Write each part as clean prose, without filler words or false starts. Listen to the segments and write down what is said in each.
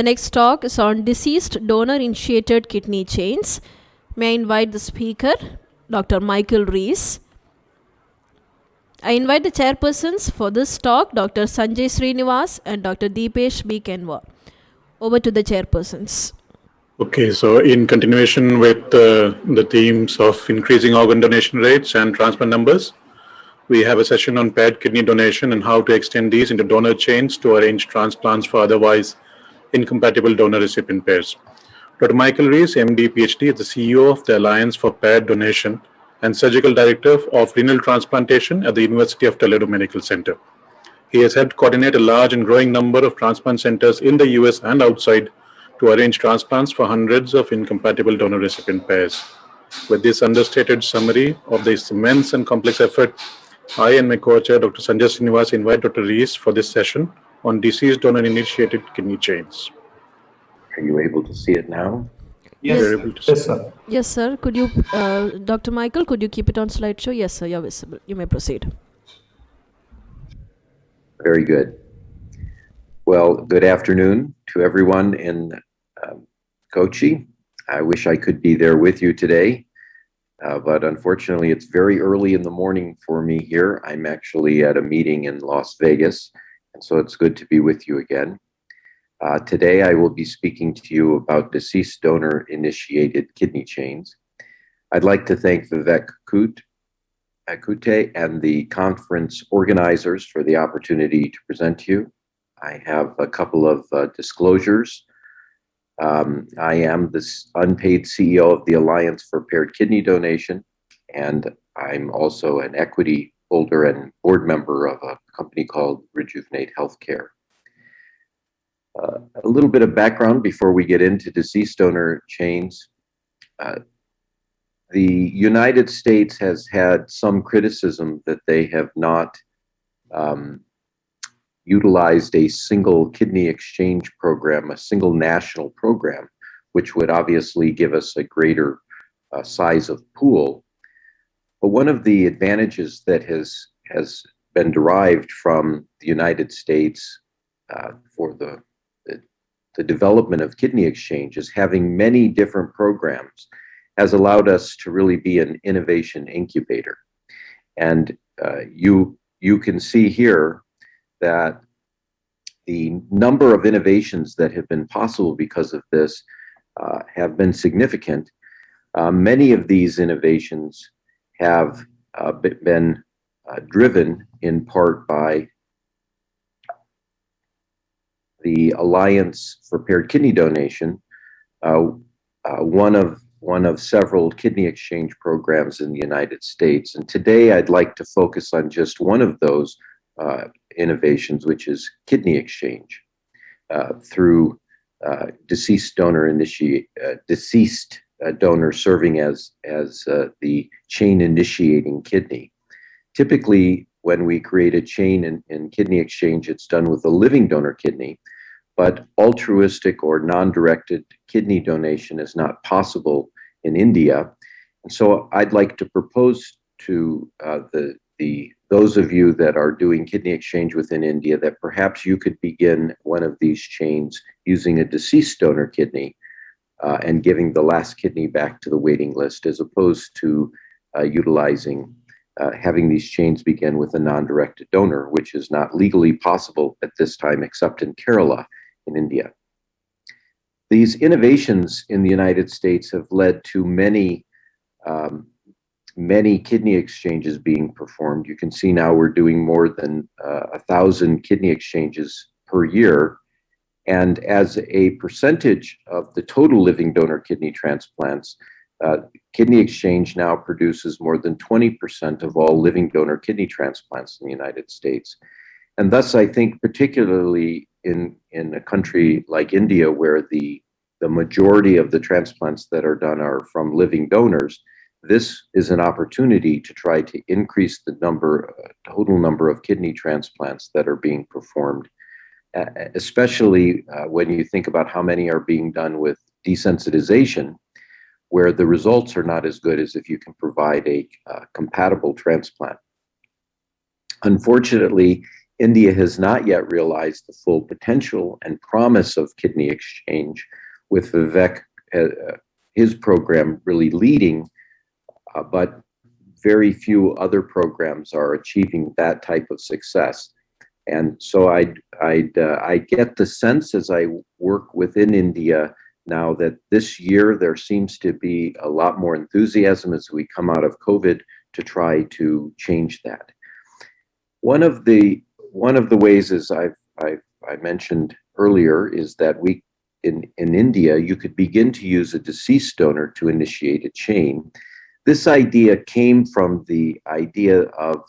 The next talk is on deceased donor-initiated kidney chains. May I invite the speaker, Dr. Michael Rees. I invite the chairpersons for this talk, Dr. Sanjay Srinivas and Dr. Deepesh B. Kenwa. Over to the chairpersons. Okay, so in continuation with the themes of increasing organ donation rates and transplant numbers, we have a session on paired kidney donation and how to extend these into donor chains to arrange transplants for otherwise incompatible donor-recipient pairs. Dr. Michael Rees, MD, PhD, is the CEO of the Alliance for Paired Donation and Surgical Director of Renal Transplantation at the University of Toledo Medical Center. He has helped coordinate a large and growing number of transplant centers in the US and outside to arrange transplants for hundreds of incompatible donor-recipient pairs. With this understated summary of this immense and complex effort, I and my co-chair, Dr. Sanjay Srinivas, invite Dr. Rees for this session on deceased donor-initiated kidney chains. Are you able to see it now? Yes, Yes, sir. Yes, sir. Could you, Dr. Michael, could you keep it on slideshow? Yes, sir. You're visible. You may proceed. Very good. Well, good afternoon to everyone in Kochi. I wish I could be there with you today, but unfortunately it's very early in the morning for me here. I'm actually at a meeting in Las Vegas, and so it's good to be with you again. Today I will be speaking to you about deceased donor-initiated kidney chains. I'd like to thank Vivek Kute and the conference organizers for the opportunity to present to you. I have a couple of disclosures. I am the unpaid CEO of the Alliance for Paired Kidney Donation, and I'm also an equity holder and board member of a company called Rejuvenate Healthcare. A little bit of background before we get into deceased donor chains. The United States has had some criticism that they have not utilized a single kidney exchange program, a single national program, which would obviously give us a greater size of pool. But one of the advantages that has been derived from the United States for the development of kidney exchanges, having many different programs, has allowed us to really be an innovation incubator. And you can see here that the number of innovations that have been possible because of this have been significant. Many of these innovations have been driven in part by the Alliance for Paired Kidney Donation, one of several kidney exchange programs in the United States. And today I'd like to focus on just one of those innovations, which is kidney exchange through deceased donor serving as the chain initiating kidney. Typically, when we create a chain in kidney exchange, it's done with a living donor kidney, but altruistic or non-directed kidney donation is not possible in India. And so I'd like to propose to those of you that are doing kidney exchange within India that perhaps you could begin one of these chains using a deceased donor kidney and giving the last kidney back to the waiting list, as opposed to having these chains begin with a non-directed donor, which is not legally possible at this time except in Kerala in India. These innovations in the United States have led to many kidney exchanges being performed. You can see now we're doing more than 1,000 kidney exchanges per year. And as a percentage of the total living donor kidney transplants, kidney exchange now produces more than 20% of all living donor kidney transplants in the United States. And thus, I think particularly in a country like India, where the majority of the transplants that are done are from living donors, this is an opportunity to try to increase the total number of kidney transplants that are being performed, especially when you think about how many are being done with desensitization, where the results are not as good as if you can provide a compatible transplant. Unfortunately, India has not yet realized the full potential and promise of kidney exchange, with Vivek, his program really leading, but very few other programs are achieving that type of success. And so I get the sense as I work within India now that this year there seems to be a lot more enthusiasm as we come out of COVID to try to change that. One of the ways, as I mentioned earlier, is that we in India you could begin to use a deceased donor to initiate a chain. This idea came from the idea of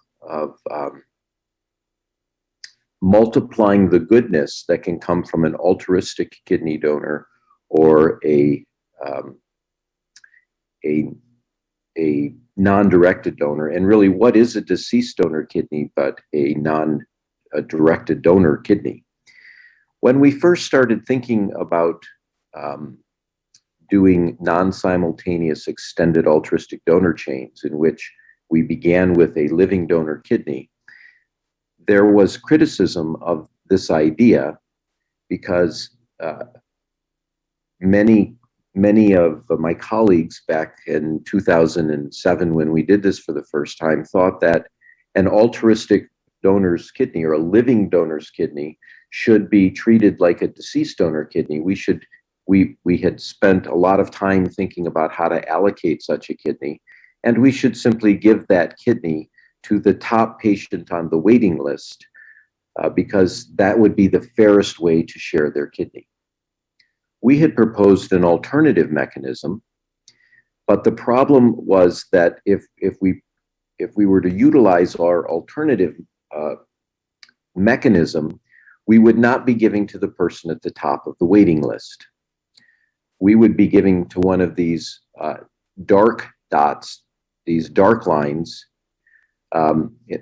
multiplying the goodness that can come from an altruistic kidney donor or a non-directed donor. And really, what is a deceased donor kidney but a non-directed donor kidney? When we first started thinking about doing non-simultaneous extended altruistic donor chains, in which we began with a living donor kidney, there was criticism of this idea because many of my colleagues back in 2007, when we did this for the first time, thought that an altruistic donor's kidney or a living donor's kidney should be treated like a deceased donor kidney. We had spent a lot of time thinking about how to allocate such a kidney, and we should simply give that kidney to the top patient on the waiting list because that would be the fairest way to share their kidney. We had proposed an alternative mechanism, but the problem was that if we were to utilize our alternative mechanism, we would not be giving to the person at the top of the waiting list. We would be giving to one of these dark dots, these dark lines.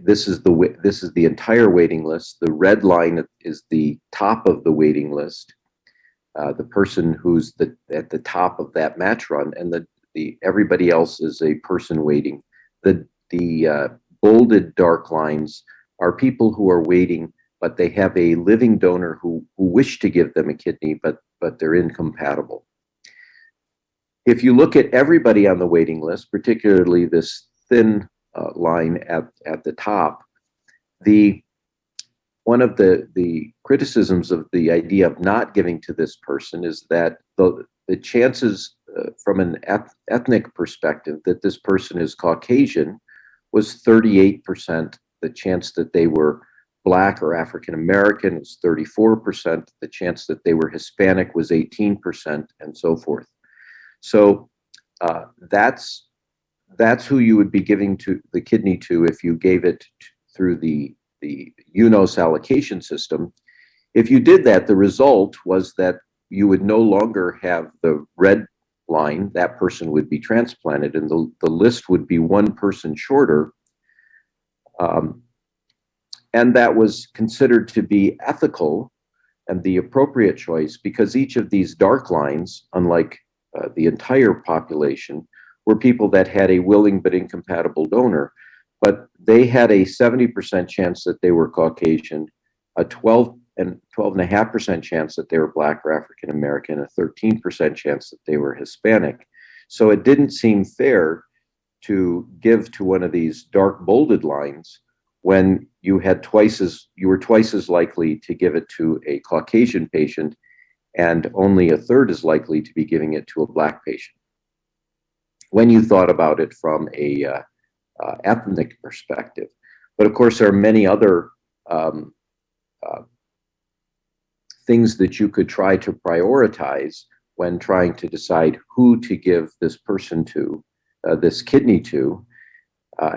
This is the entire waiting list. The red line is the top of the waiting list. The person who's at the top of that match run, and the everybody else is a person waiting. The bolded dark lines are people who are waiting, but they have a living donor who wish to give them a kidney, but they're incompatible. If you look at everybody on the waiting list, particularly this thin line at the top, one of the criticisms of the idea of not giving to this person is that the chances from an ethnic perspective that this person is Caucasian was 38%. The chance that they were Black or African American was 34%. The chance that they were Hispanic was 18%, and so forth. So that's who you would be giving to the kidney to if you gave it through the UNOS allocation system. If you did that, the result was that you would no longer have the red line. That person would be transplanted, and the list would be one person shorter. And that was considered to be ethical and the appropriate choice because each of these dark lines, unlike the entire population, were people that had a willing but incompatible donor, but they had a 70% chance that they were Caucasian, a 12.5% chance that they were Black or African American, a 13% chance that they were Hispanic. So it didn't seem fair to give to one of these dark bolded lines when you were twice as likely to give it to a Caucasian patient, and only a third as likely to be giving it to a Black patient, when you thought about it from a ethnic perspective. But of course, there are many other things that you could try to prioritize when trying to decide who to give this person to, this kidney to,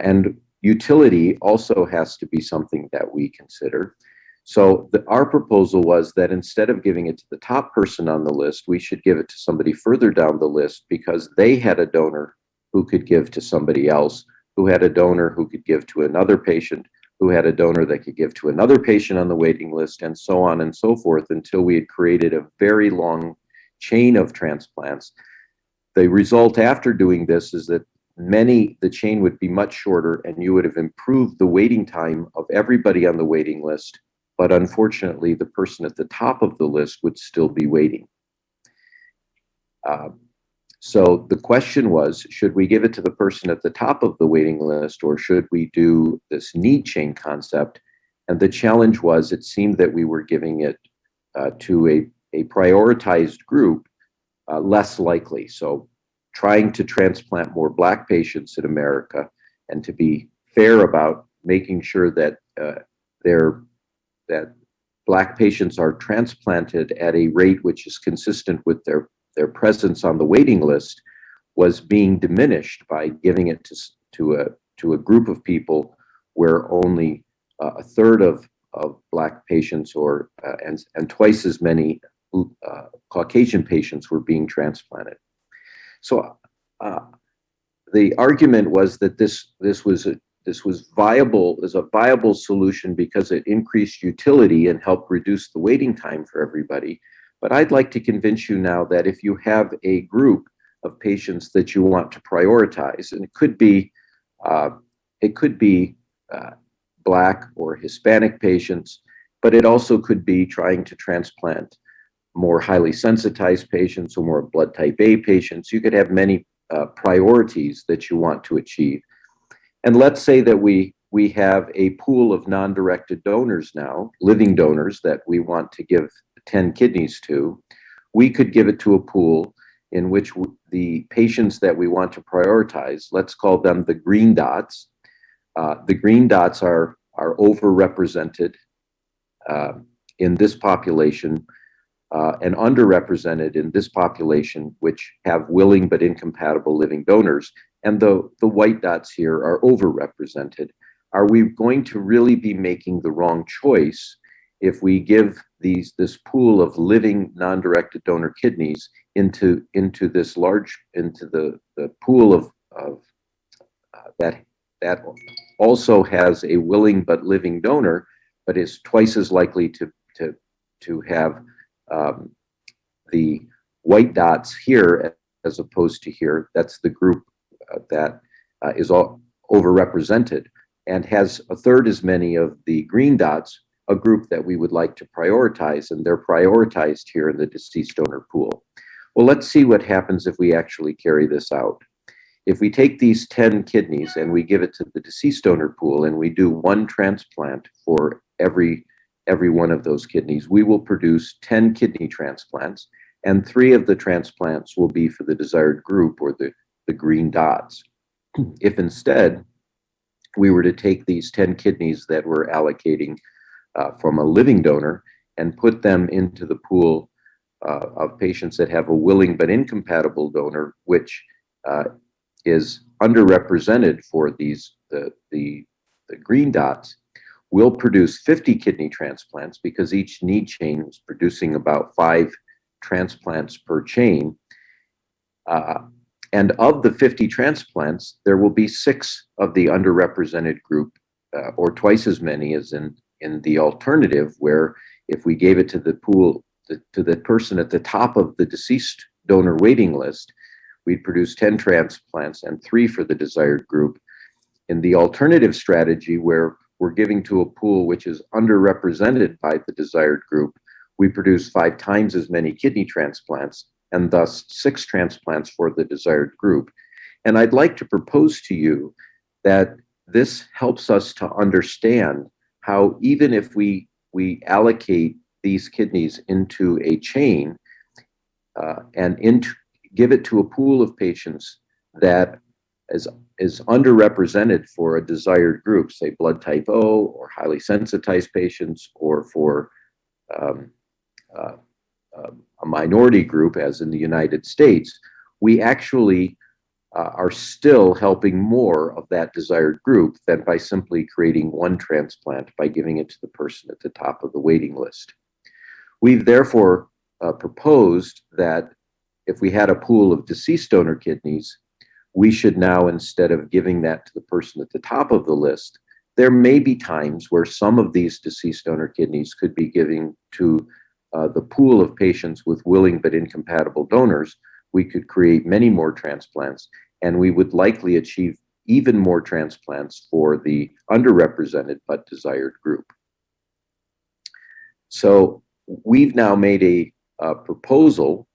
and utility also has to be something that we consider. So our proposal was that instead of giving it to the top person on the list, we should give it to somebody further down the list because they had a donor who could give to somebody else, who had a donor who could give to another patient, who had a donor that could give to another patient on the waiting list, and so on and so forth, until we had created a very long chain of transplants. The result after doing this is that the chain would be much shorter, and you would have improved the waiting time of everybody on the waiting list. But unfortunately, the person at the top of the list would still be waiting. So the question was, should we give it to the person at the top of the waiting list, or should we do this need chain concept? And the challenge was, it seemed that we were giving it to a prioritized group, less likely. So trying to transplant more Black patients in America, and to be fair about making sure that that Black patients are transplanted at a rate which is consistent with their presence on the waiting list, was being diminished by giving it to a group of people where only a third of Black patients and twice as many Caucasian patients were being transplanted. So the argument was that this was viable as a viable solution because it increased utility and helped reduce the waiting time for everybody. But I'd like to convince you now that if you have a group of patients that you want to prioritize, and it could be Black or Hispanic patients, but it also could be trying to transplant more highly sensitized patients or more blood type A patients. You could have many priorities that you want to achieve. And let's say that we have a pool of non-directed donors now, living donors, that we want to give 10 kidneys to. We could give it to a pool in which the patients that we want to prioritize, let's call them the green dots. The green dots are overrepresented in this population and underrepresented in this population, which have willing but incompatible living donors. And the white dots here are overrepresented. Are we going to really be making the wrong choice if we give this pool of living non-directed donor kidneys into the pool of that also has a willing but living donor, but is twice as likely to have the white dots here as opposed to here? That's the group that is all overrepresented, and has a third as many of the green dots, a group that we would like to prioritize, and they're prioritized here in the deceased donor pool. Well, let's see what happens if we actually carry this out. If we take these 10 kidneys and we give it to the deceased donor pool, and we do one transplant for every one of those kidneys, we will produce 10 kidney transplants, and 3 of the transplants will be for the desired group, or the green dots. If instead we were to take these 10 kidneys that we're allocating from a living donor and put them into the pool of patients that have a willing but incompatible donor, which is underrepresented for the green dots, we'll produce 50 kidney transplants, because each need chain is producing about 5 transplants per chain. And of the 50 transplants, there will be 6 of the underrepresented group, or twice as many as in the alternative, where if we gave it to the pool, to the person at the top of the deceased donor waiting list, we'd produce 10 transplants and 3 for the desired group. In the alternative strategy, where we're giving to a pool which is underrepresented by the desired group, we produce 5 times as many kidney transplants, and thus 6 transplants for the desired group. And I'd like to propose to you that this helps us to understand how, even if we allocate these kidneys into a chain and give it to a pool of patients that is underrepresented for a desired group, say blood type O, or highly sensitized patients, or for a minority group, as in the United States, we actually are still helping more of that desired group than by simply creating one transplant by giving it to the person at the top of the waiting list. We've therefore proposed that if we had a pool of deceased donor kidneys, we should now, instead of giving that to the person at the top of the list, there may be times where some of these deceased donor kidneys could be given to the pool of patients with willing but incompatible donors. We could create many more transplants, and we would likely achieve even more transplants for the underrepresented but desired group. So we've now made a proposal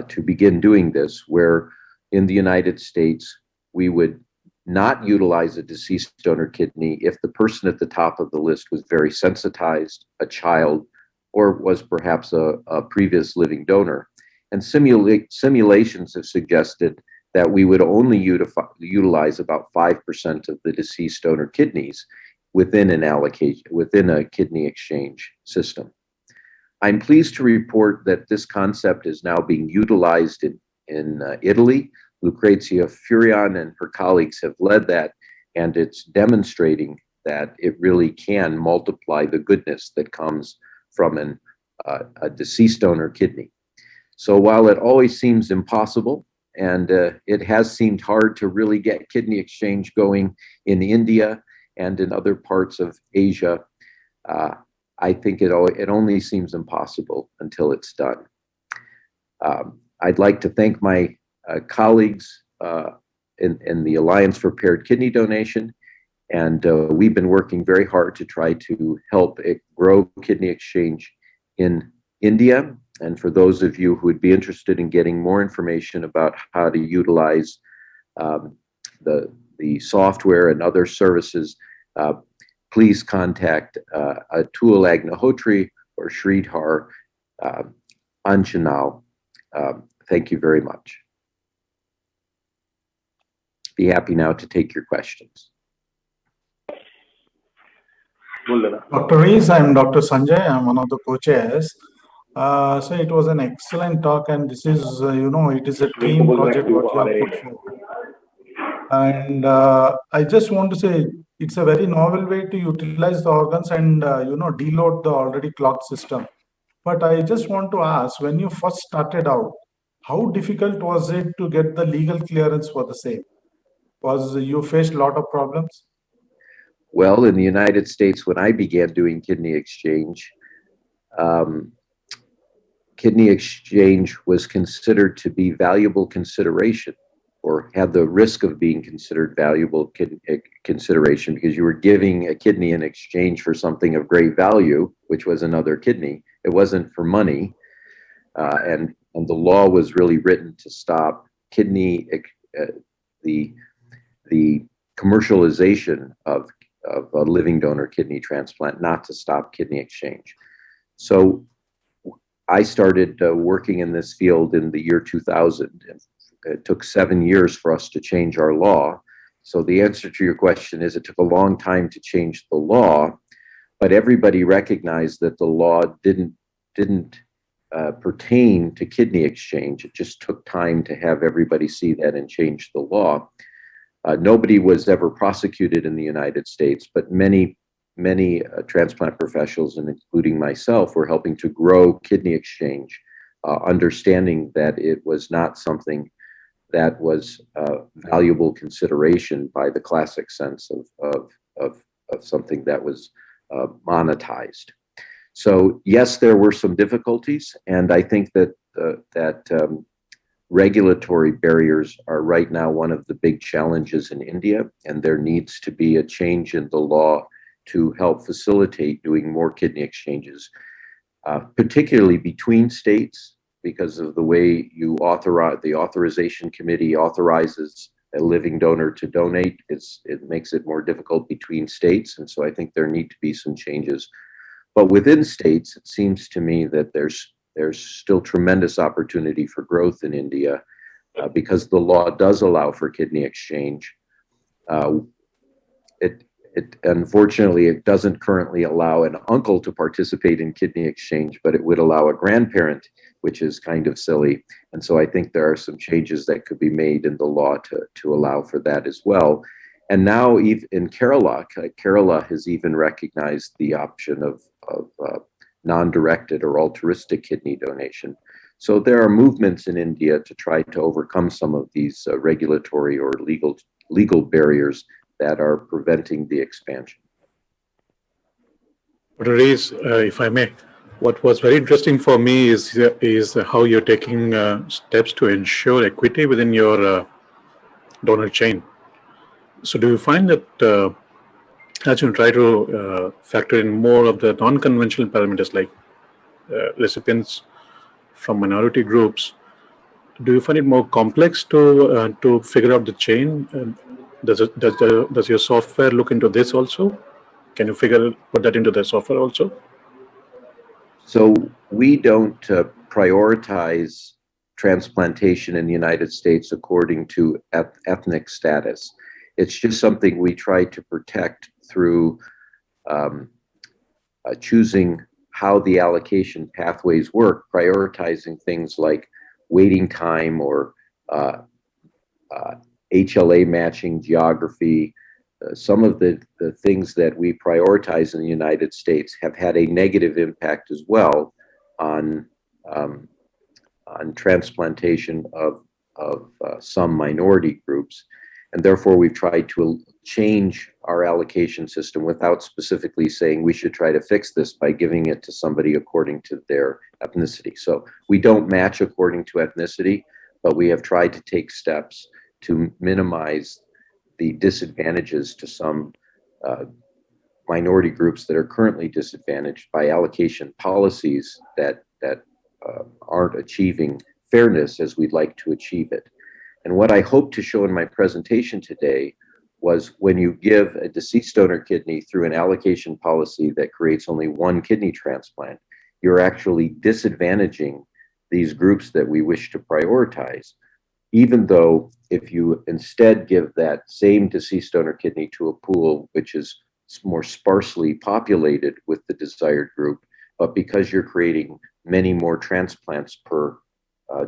to begin doing this, where in the United States, we would not utilize a deceased donor kidney if the person at the top of the list was very sensitized, a child, or was perhaps a previous living donor. And simulations have suggested that we would only utilize about 5% of the deceased donor kidneys within an allocation, within a kidney exchange system. I'm pleased to report that this concept is now being utilized in Italy. Lucrezia Furion and her colleagues have led that, and it's demonstrating that it really can multiply the goodness that comes from a deceased donor kidney. So while it always seems impossible, and it has seemed hard to really get kidney exchange going in India and in other parts of Asia, I think it only seems impossible until it's done. I'd like to thank my colleagues in the Alliance for Paired Kidney Donation, and we've been working very hard to try to help grow kidney exchange in India. And for those of you who would be interested in getting more information about how to utilize the software and other services, please contact Atul Agnihotri or Sridhar Anjanal. Thank you very much. Be happy now to take your questions. Dr. Rees, I'm Dr. Sanjay. I'm one of the co-chairs. So it was an excellent talk, and this is, it is a team project what you have put forward. And I just want to say it's a very novel way to utilize the organs and, deload the already clogged system. But I just want to ask, when you first started out, how difficult was it to get the legal clearance for the same? You faced a lot of problems? Well, in the United States, when I began doing kidney exchange was considered to be valuable consideration, or had the risk of being considered valuable consideration, because you were giving a kidney in exchange for something of great value, which was another kidney. It wasn't for money, and the law was really written to stop the commercialization of a living donor kidney transplant, not to stop kidney exchange. So I started working in this field in the year 2000. It took 7 years for us to change our law. So the answer to your question is it took a long time to change the law, but everybody recognized that the law didn't pertain to kidney exchange. It just took time to have everybody see that and change the law. Nobody was ever prosecuted in the United States, but many transplant professionals, and including myself, were helping to grow kidney exchange, understanding that it was not something that was valuable consideration by the classic sense of something that was monetized. So yes, there were some difficulties, and I think that regulatory barriers are right now one of the big challenges in India, and there needs to be a change in the law to help facilitate doing more kidney exchanges, particularly between states, because of the way the authorization committee authorizes a living donor to donate. It makes it more difficult between states, and so I think there need to be some changes. But within states, it seems to me that there's still tremendous opportunity for growth in India because the law does allow for kidney exchange. Unfortunately, it doesn't currently allow an uncle to participate in kidney exchange, but it would allow a grandparent, which is kind of silly. And so I think there are some changes that could be made in the law to allow for that as well. And now even in Kerala has even recognized the option of non-directed or altruistic kidney donation. So there are movements in India to try to overcome some of these regulatory or legal barriers that are preventing the expansion. Dr. Rees, if I may, what was very interesting for me is how you're taking steps to ensure equity within your donor chain. So do you find that as you try to factor in more of the non-conventional parameters like recipients from minority groups, do you find it more complex to figure out the chain? Does your software look into this also? Can you put that into the software also? So we don't prioritize transplantation in the United States according to ethnic status. It's just something we try to protect through choosing how the allocation pathways work, prioritizing things like waiting time or HLA matching geography. Some of the things that we prioritize in the United States have had a negative impact as well on transplantation of some minority groups. And therefore, we've tried to change our allocation system without specifically saying we should try to fix this by giving it to somebody according to their ethnicity. So we don't match according to ethnicity, but we have tried to take steps to minimize the disadvantages to some minority groups that are currently disadvantaged by allocation policies that aren't achieving fairness as we'd like to achieve it. And what I hope to show in my presentation today was when you give a deceased donor kidney through an allocation policy that creates only one kidney transplant, you're actually disadvantaging these groups that we wish to prioritize, even though if you instead give that same deceased donor kidney to a pool which is more sparsely populated with the desired group, but because you're creating many more transplants per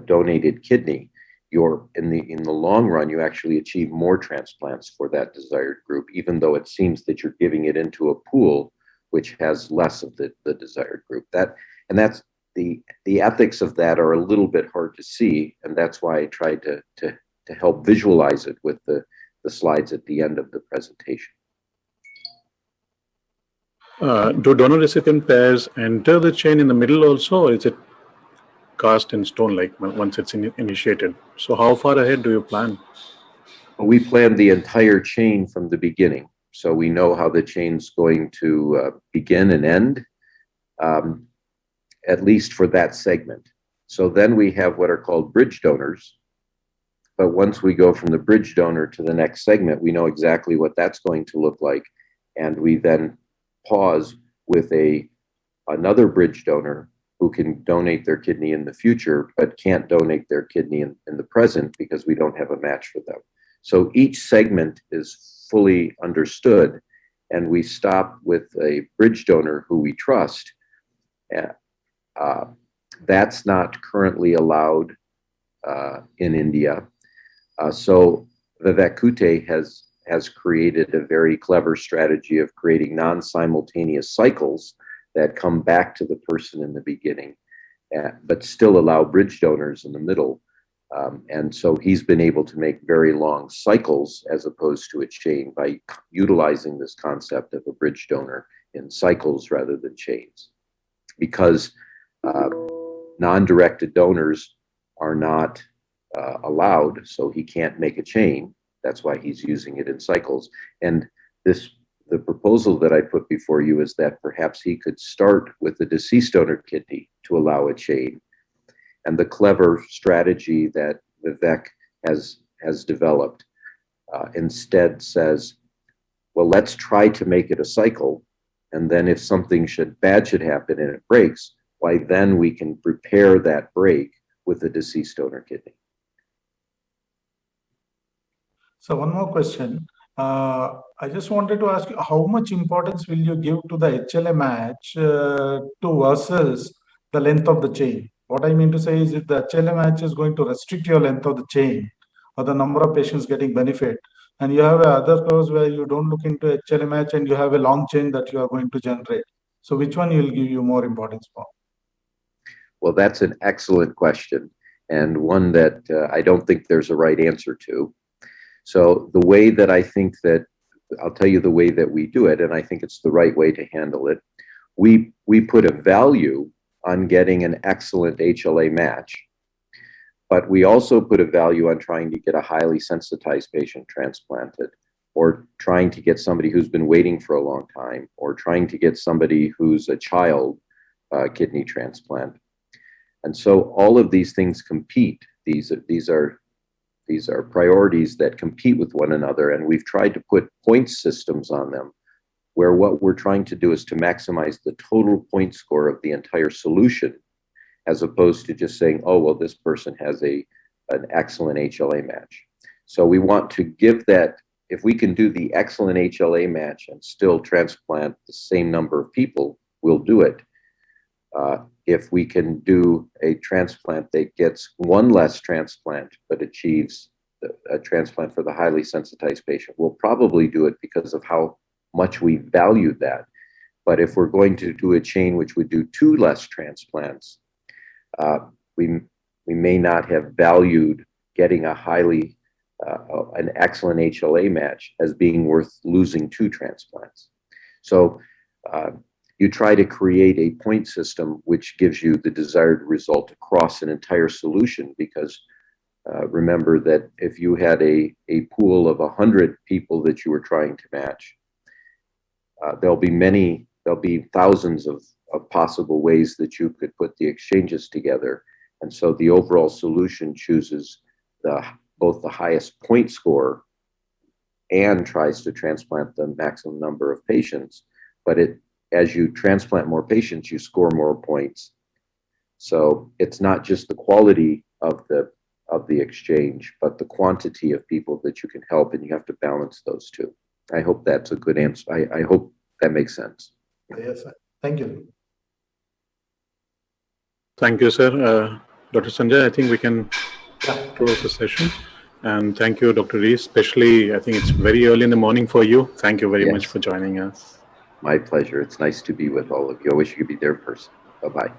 donated kidney, you're in the long run, you actually achieve more transplants for that desired group, even though it seems that you're giving it into a pool which has less of the desired group. That's the ethics of that are a little bit hard to see, and that's why I tried to help visualize it with the slides at the end of the presentation. Do donor recipient pairs enter the chain in the middle also, or is it cast in stone like once it's initiated? So how far ahead do you plan? We plan the entire chain from the beginning. So we know how the chain's going to begin and end, at least for that segment. So then we have what are called bridge donors. But once we go from the bridge donor to the next segment, we know exactly what that's going to look like. And we then pause with another bridge donor who can donate their kidney in the future, but can't donate their kidney in the present because we don't have a match for them. So each segment is fully understood, and we stop with a bridge donor who we trust. That's not currently allowed in India. So Vivek Kute has created a very clever strategy of creating non-simultaneous cycles that come back to the person in the beginning, but still allow bridge donors in the middle. And so he's been able to make very long cycles as opposed to a chain by utilizing this concept of a bridge donor in cycles rather than chains. Because non-directed donors are not allowed, so he can't make a chain. That's why he's using it in cycles. And the proposal that I put before you is that perhaps he could start with the deceased donor kidney to allow a chain. And the clever strategy that Vivek has developed instead says, well, let's try to make it a cycle. And then if something bad should happen and it breaks, why then we can repair that break with the deceased donor kidney. So one more question. I just wanted to ask you, how much importance will you give to the HLA match versus the length of the chain? What I mean to say is if the HLA match is going to restrict your length of the chain or the number of patients getting benefit, and you have other curves where you don't look into HLA match and you have a long chain that you are going to generate. So which one will give you more importance for? Well, that's an excellent question, and one that I don't think there's a right answer to. So the way that I think that, I'll tell you the way that we do it, and I think it's the right way to handle it. We put a value on getting an excellent HLA match, But we also put a value on trying to get a highly sensitized patient transplanted, or trying to get somebody who's been waiting for a long time, or trying to get somebody who's a child kidney transplant. And so all of these things compete. These are priorities that compete with one another, and we've tried to put point systems on them, where what we're trying to do is to maximize the total point score of the entire solution, as opposed to just saying, oh, well, this person has an excellent HLA match. So we want to give that, if we can do the excellent HLA match and still transplant the same number of people, we'll do it. If we can do a transplant that gets one less transplant but achieves a transplant for the highly sensitized patient, we'll probably do it because of how much we value that. But if we're going to do a chain which would do 2 less transplants, we may not have valued getting a highly an excellent HLA match as being worth losing 2 transplants. So you try to create a point system which gives you the desired result across an entire solution, because remember that if you had a pool of 100 people that you were trying to match, there'll be thousands of possible ways that you could put the exchanges together. And so the overall solution chooses both the highest point score and tries to transplant the maximum number of patients. But as you transplant more patients, you score more points. So it's not just the quality of the exchange, but the quantity of people that you can help, and you have to balance those two. I hope that's a good answer. I hope that makes sense. Yes, sir. Thank you. Thank you, sir. Dr. Sanjay, I think we can close the session. And thank you, Dr. Rees. Especially, I think it's very early in the morning for you. Thank you very much for joining us. My pleasure. It's nice to be with all of you. I wish you could be there in person. Bye-bye.